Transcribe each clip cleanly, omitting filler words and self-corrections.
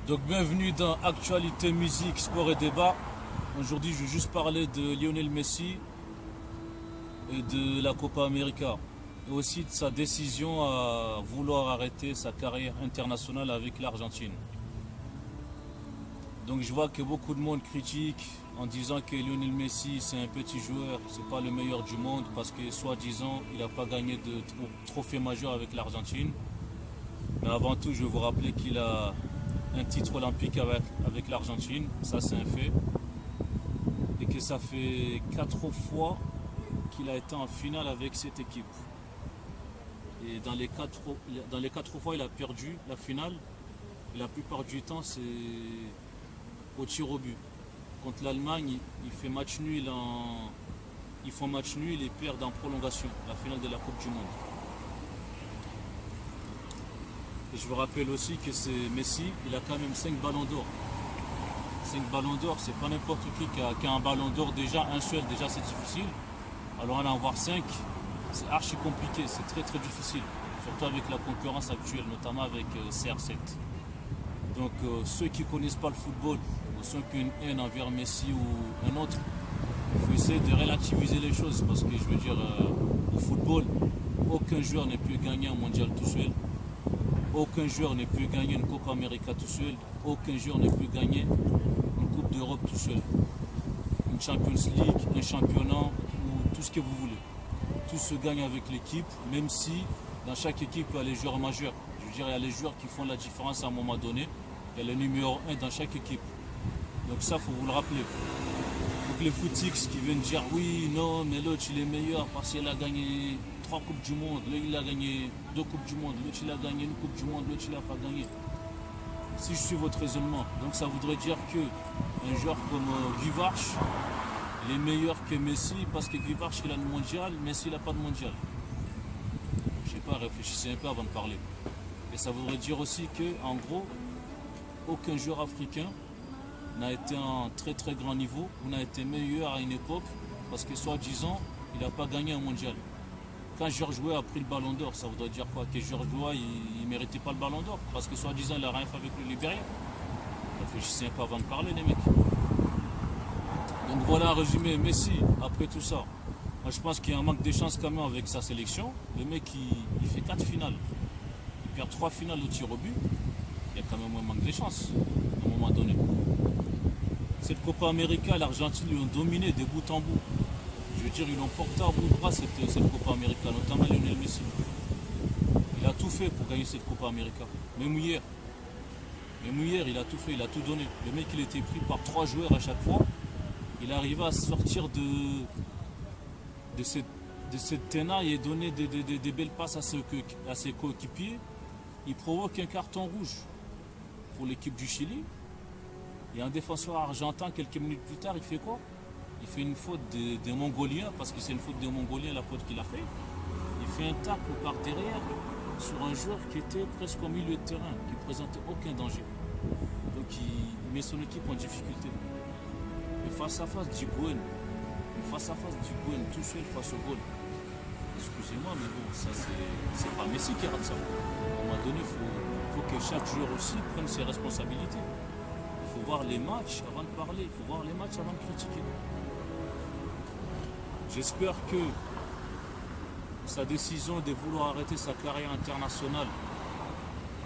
Donc bienvenue dans Actualité, musique, sport et débat. Aujourd'hui je vais juste parler de Lionel Messi et de la Copa América. Et aussi de sa décision à vouloir arrêter sa carrière internationale avec l'Argentine. Donc je vois que beaucoup de monde critique en disant que Lionel Messi c'est un petit joueur, c'est pas le meilleur du monde parce que soi-disant il n'a pas gagné de trophée majeur avec l'Argentine. Mais avant tout je vais vous rappeler qu'il a un titre olympique avec l'Argentine, ça c'est un fait. Et que ça fait 4 fois qu'il a été en finale avec cette équipe. Et dans les 4 fois il a perdu la finale. Et la plupart du temps c'est au tir au but. Contre l'Allemagne, il fait match nul ils font match nul et perdent en prolongation, la finale de la Coupe du Monde. Et je vous rappelle aussi que c'est Messi, il a quand même 5 ballons d'or. 5 ballons d'or, c'est pas n'importe qui a un ballon d'or déjà, un seul, déjà c'est difficile. Alors en avoir 5, c'est archi compliqué, c'est très très difficile. Surtout avec la concurrence actuelle, notamment avec CR7. Donc ceux qui ne connaissent pas le football, ou ceux qui ont une haine envers Messi ou un autre, il faut essayer de relativiser les choses parce que je veux dire, au football, aucun joueur ne peut gagner un mondial tout seul. Aucun joueur ne peut gagner une Copa América tout seul. Aucun joueur ne peut gagner une Coupe d'Europe tout seul. Une Champions League, un championnat ou tout ce que vous voulez. Tout se gagne avec l'équipe, même si dans chaque équipe il y a les joueurs majeurs. Je veux dire, il y a les joueurs qui font la différence à un moment donné. Il y a le numéro 1 dans chaque équipe. Donc ça, il faut vous le rappeler. Donc les footix qui viennent dire oui, non, mais l'autre il est meilleur parce qu'il a gagné 3 Coupes du Monde, l'autre il a gagné 2 Coupes du Monde, l'autre il a gagné une Coupe du Monde, l'autre il n'a pas gagné. Si je suis votre raisonnement, donc ça voudrait dire que un joueur comme Guivarch, il est meilleur que Messi parce que Guivarch il a le mondial, Messi il n'a pas de mondial. Je sais pas, réfléchissez un peu avant de parler. Et ça voudrait dire aussi que, en gros, aucun joueur africain n'a été à un très très grand niveau ou n'a été meilleur à une époque parce que soi-disant il n'a pas gagné un mondial. Quand Georges Weah a pris le ballon d'or, ça voudrait dire quoi? Que Georges Weah il ne méritait pas le ballon d'or parce que soi-disant il n'a rien fait avec le Libéria. Réfléchissez un peu avant de parler les mecs. Donc voilà, résumé, Messi, après tout ça, moi je pense qu'il y a un manque de chance quand même avec sa sélection. Le mec il fait 4 finales, il perd 3 finales au tir au but, il y a quand même un manque de chance à un moment donné. Cette Copa América, l'Argentine lui ont dominé de bout en bout. Je veux dire, ils l'ont porté à bout de bras cette Copa América, notamment Lionel Messi. Il a tout fait pour gagner cette Copa América. Même hier, il a tout fait, il a tout donné. Le mec, il était pris par 3 joueurs à chaque fois. Il arrivait à sortir de cette tenaille et donner des belles passes à ses coéquipiers. Il provoque un carton rouge pour l'équipe du Chili. Et un défenseur argentin, quelques minutes plus tard, il fait quoi? Il fait une faute des Mongoliens, parce que c'est une faute des Mongoliens la faute qu'il a fait. Il fait un tacle par derrière sur un joueur qui était presque au milieu de terrain, qui ne présentait aucun danger. Donc il met son équipe en difficulté. Et face à face d'Higuaín, tout seul face au goal. Excusez-moi, mais bon, ça c'est pas Messi qui rate ça. À un moment donné, il faut que chaque joueur aussi prenne ses responsabilités. Il faut voir les matchs avant de parler, il faut voir les matchs avant de critiquer. J'espère que sa décision de vouloir arrêter sa carrière internationale,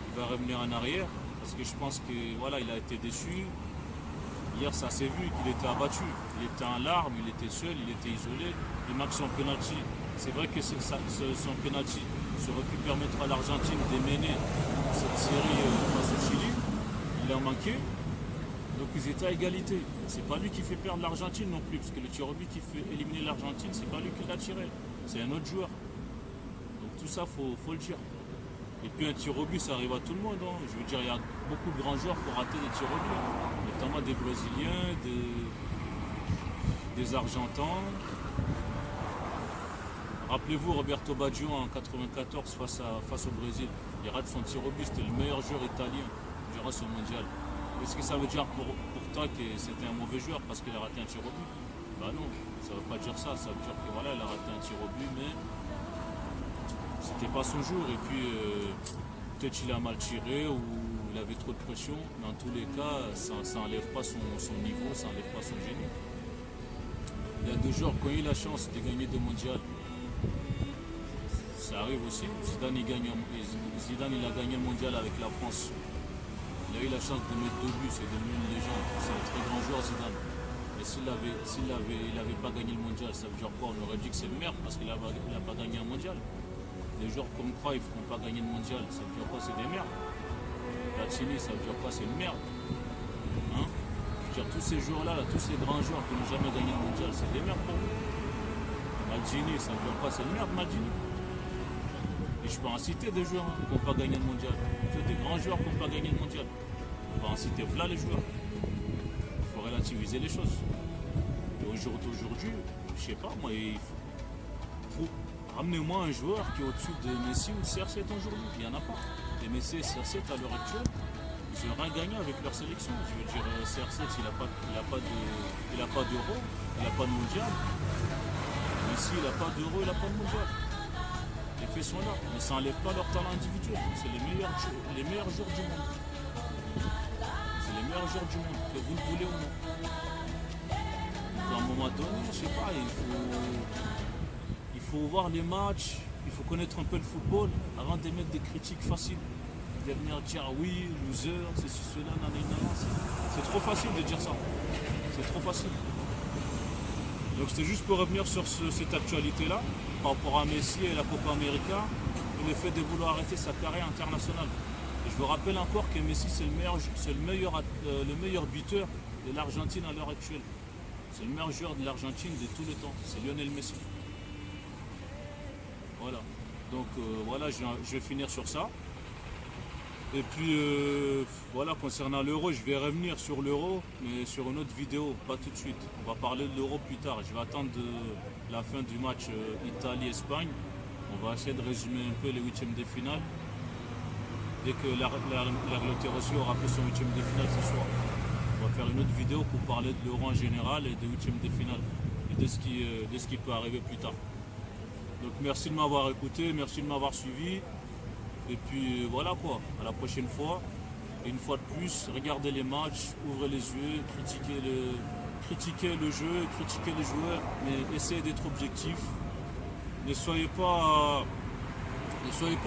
il va revenir en arrière, parce que je pense que voilà, il a été déçu. Hier, ça s'est vu qu'il était abattu. Il était en larmes, il était seul, il était isolé. Il marque son penalty. C'est vrai que son penalty aurait pu permettre à l'Argentine de mener cette série face au Chili. Il a manqué. Donc ils étaient à égalité. C'est pas lui qui fait perdre l'Argentine non plus, parce que le tir au but qui fait éliminer l'Argentine, c'est pas lui qui l'a tiré. C'est un autre joueur. Donc tout ça, faut le dire. Et puis un tir au but, ça arrive à tout le monde. Hein. Je veux dire, il y a beaucoup de grands joueurs qui ont raté des tirs au but. Notamment des Brésiliens, des Argentins. Rappelez-vous Roberto Baggio en 1994 face au Brésil. Il rate son tir au but, c'était le meilleur joueur italien durant ce mondial. Est-ce que ça veut dire pourtant que c'était un mauvais joueur parce qu'il a raté un tir au but? Bah non, ça ne veut pas dire ça. Ça veut dire que voilà, il a raté un tir au but, mais c'était pas son jour. Et puis peut-être il a mal tiré ou il avait trop de pression. Dans tous les cas, ça n'enlève pas son niveau, ça n'enlève pas son génie. Il y a des joueurs qui ont eu la chance de gagner des mondiales. Ça arrive aussi. Zidane il a gagné le mondial avec la France. Il a eu la chance de mettre 2 buts, c'est devenu une légende. C'est un très grand joueur Zidane. Mais s'il n'avait pas gagné le mondial, ça veut dire quoi? On aurait dit que c'est le merde parce qu'il n'a pas gagné un mondial. Les joueurs comme Cruyff qui n'ont pas gagné le mondial, ça veut dire quoi? C'est des merdes. Platini, ça veut dire quoi? C'est une merde. Hein? Je veux dire, tous ces joueurs-là, tous ces grands joueurs qui n'ont jamais gagné le mondial, c'est des merdes pour vous. Maldini, ça veut dire quoi? C'est une merde, Maldini. Et je peux en citer des joueurs qui n'ont pas gagné le mondial. Des grands joueurs qui n'ont pas gagné le mondial. On va en citer voilà les joueurs. Il faut relativiser les choses. Et aujourd'hui, je sais pas, moi, ramenez-moi un joueur qui est au-dessus de Messi ou de CR7 aujourd'hui. Il n'y en a pas. Et Messi et CR7 à l'heure actuelle, ils n'ont rien gagné avec leur sélection. Je veux dire, CR7, il n'a pas d'euro, il n'a pas de mondial. Messi, il n'a pas d'euro, il n'a pas de mondial. Les faits sont là, mais ça n'enlève pas leur talent individuel. C'est les meilleurs joueurs du monde. C'est les meilleurs joueurs du monde, que vous le voulez ou non. Donc, à un moment donné, je sais pas, il faut voir les matchs, il faut connaître un peu le football avant d'émettre des critiques faciles. De venir dire oui, loser, c'est cela, nanana. C'est trop facile de dire ça. C'est trop facile. Donc c'était juste pour revenir sur cette actualité-là, par rapport à Messi et la Copa América, et le fait de vouloir arrêter sa carrière internationale. Et je vous rappelle encore que Messi, c'est le meilleur buteur de l'Argentine à l'heure actuelle. C'est le meilleur joueur de l'Argentine de tous les temps. C'est Lionel Messi. Voilà. Donc voilà, je vais finir sur ça. Et puis voilà, concernant l'euro, je vais revenir sur l'euro, mais sur une autre vidéo, pas tout de suite. On va parler de l'euro plus tard. Je vais attendre la fin du match Italie-Espagne. On va essayer de résumer un peu les huitièmes de finale. Dès que l'Angleterre aussi aura fait son huitième de finale ce soir. On va faire une autre vidéo pour parler de l'euro en général et des huitièmes de finale. Et de ce qui peut arriver plus tard. Donc merci de m'avoir écouté, merci de m'avoir suivi. Et puis voilà quoi, à la prochaine fois. Et une fois de plus, regardez les matchs, ouvrez les yeux, critiquez le jeu, critiquez les joueurs, mais essayez d'être objectif. Ne soyez pas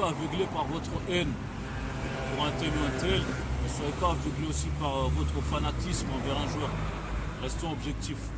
aveuglés par votre haine pour un tel ou un tel. Ne soyez pas aveuglés aussi par votre fanatisme envers un joueur. Restons objectifs.